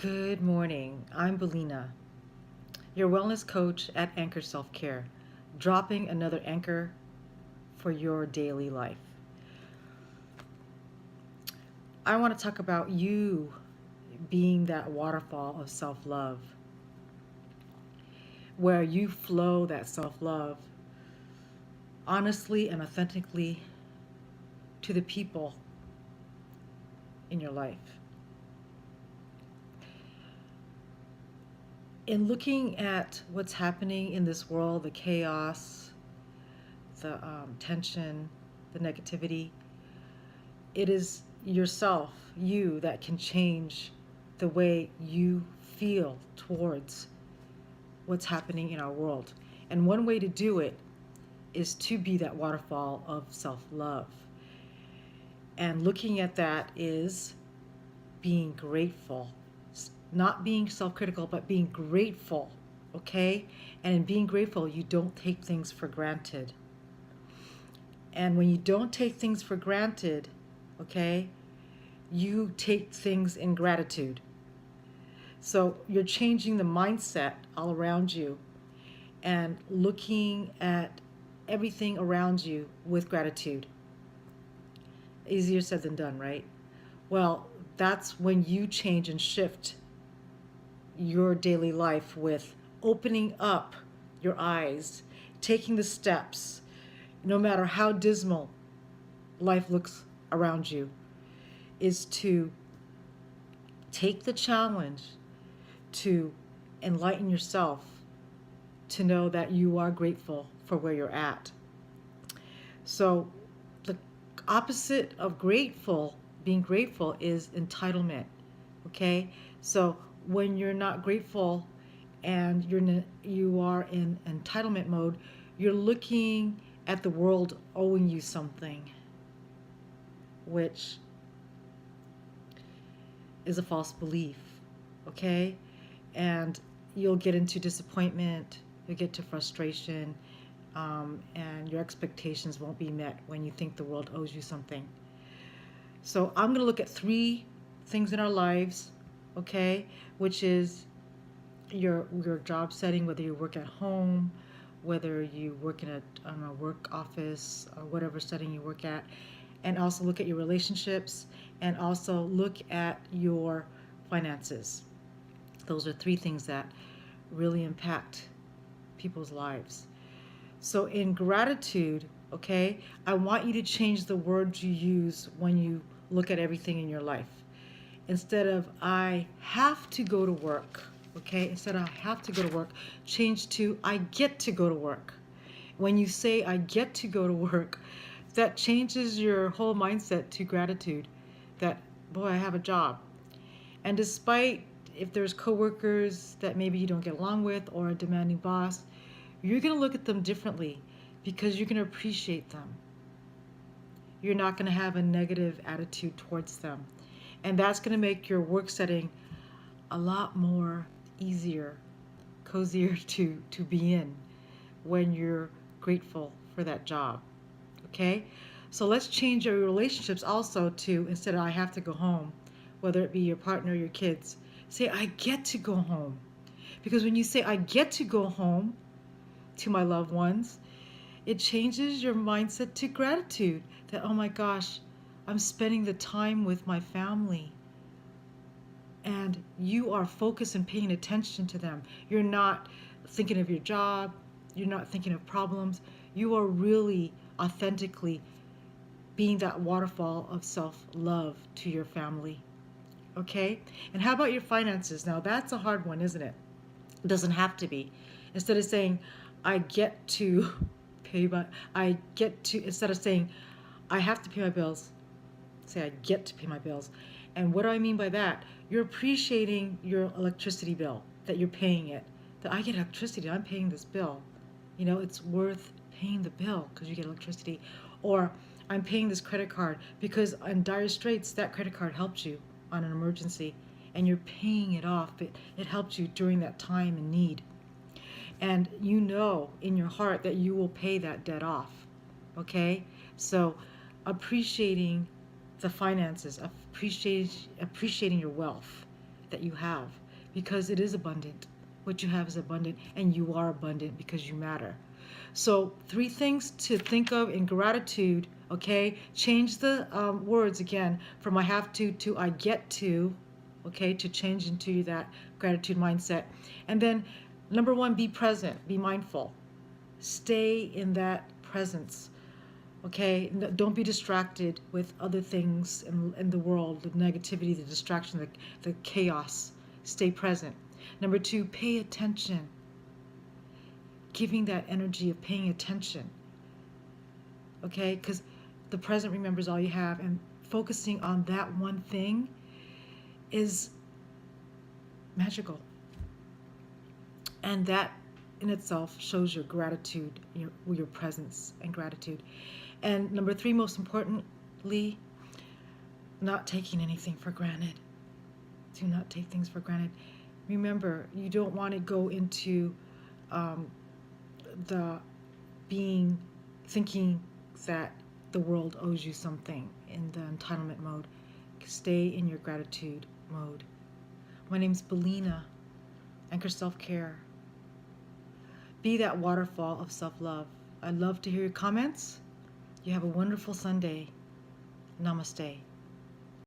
Good morning. I'm Belina, your wellness coach at Anchor Self Care, dropping another anchor for your daily life. I want to talk about you being that waterfall of self love, where you flow that self love honestly and authentically to the people in your life. In looking at what's happening in this world, the chaos, the tension, the negativity, it is yourself, you, that can change the way you feel towards what's happening in our world. And one way to do it is to be that waterfall of self love. And looking at that is being grateful, not being self critical, but being grateful, okay? And in being grateful, you don't take things for granted. And when you don't take things for granted, okay, you take things in gratitude. So you're changing the mindset all around you and looking at everything around you with gratitude. Easier said than done, right? Well, that's when you change and shift your daily life with opening up your eyes, taking the steps, no matter how dismal life looks around you, is to take the challenge to enlighten yourself, to know that you are grateful for where you're at. So the opposite of being grateful is entitlement. Okay? So when you're not grateful and you are in entitlement mode, you're looking at the world owing you something, which is a false belief. Okay? And you'll get into disappointment, you'll get to frustration, and your expectations won't be met when you think the world owes you something. So I'm going to look at three things in our lives, okay, which is your job setting, whether you work at home, whether you work in a work office, or whatever setting you work at, and also look at your relationships, and also look at your finances. Those are three things that really impact people's lives. So in gratitude, okay, I want you to change the words you use when you look at everything in your life. Instead of I have to go to work, okay, instead of I have to go to work, change to I get to go to work. When you say I get to go to work, that changes your whole mindset to gratitude that, boy, I have a job. And despite if there's coworkers that maybe you don't get along with or a demanding boss, you're going to look at them differently because you're going to appreciate them. You're not going to have a negative attitude towards them. And that's going to make your work setting a lot more easier, cozier to be in when you're grateful for that job. Okay? So let's change our relationships also to, instead of I have to go home, whether it be your partner or your kids, say I get to go home. Because when you say I get to go home to my loved ones, it changes your mindset to gratitude that, oh my gosh, I'm spending the time with my family. And you are focused and paying attention to them. You're not thinking of your job. You're not thinking of problems. You are really authentically being that waterfall of self-love to your family. Okay? And how about your finances? Now, that's a hard one, isn't it? It doesn't have to be. Instead of saying, I get to instead of saying, I have to pay my bills, say, I get to pay my bills. And what do I mean by that? You're appreciating your electricity bill, that you're paying it. That I get electricity, I'm paying this bill. You know, it's worth paying the bill because you get electricity. Or I'm paying this credit card because in dire straits, that credit card helped you on an emergency and you're paying it off. It helped you during that time in need. And you know in your heart that you will pay that debt off. Okay? So appreciating the finances, appreciating your wealth, that you have, because it is abundant. What you have is abundant, and you are abundant because you matter. So, 3 things to think of in gratitude, okay? Change the words again from I have to I get to, okay? To change into that gratitude mindset. And then, number 1, be present, be mindful. Stay in that presence, okay? Don't be distracted with other things in the world, the negativity, the distraction, the chaos. Stay present. Number 2, pay attention. Giving that energy of paying attention, okay? Because the present remembers all you have, and focusing on that one thing is magical. And that in itself shows your gratitude, your presence and gratitude. And number 3, most importantly, not taking anything for granted. Do not take things for granted. Remember, you don't want to go into the thinking that the world owes you something in the entitlement mode. Stay in your gratitude mode. My name's Belina, Anchor Self-Care. Be that waterfall of self-love. I'd love to hear your comments. You have a wonderful Sunday. Namaste.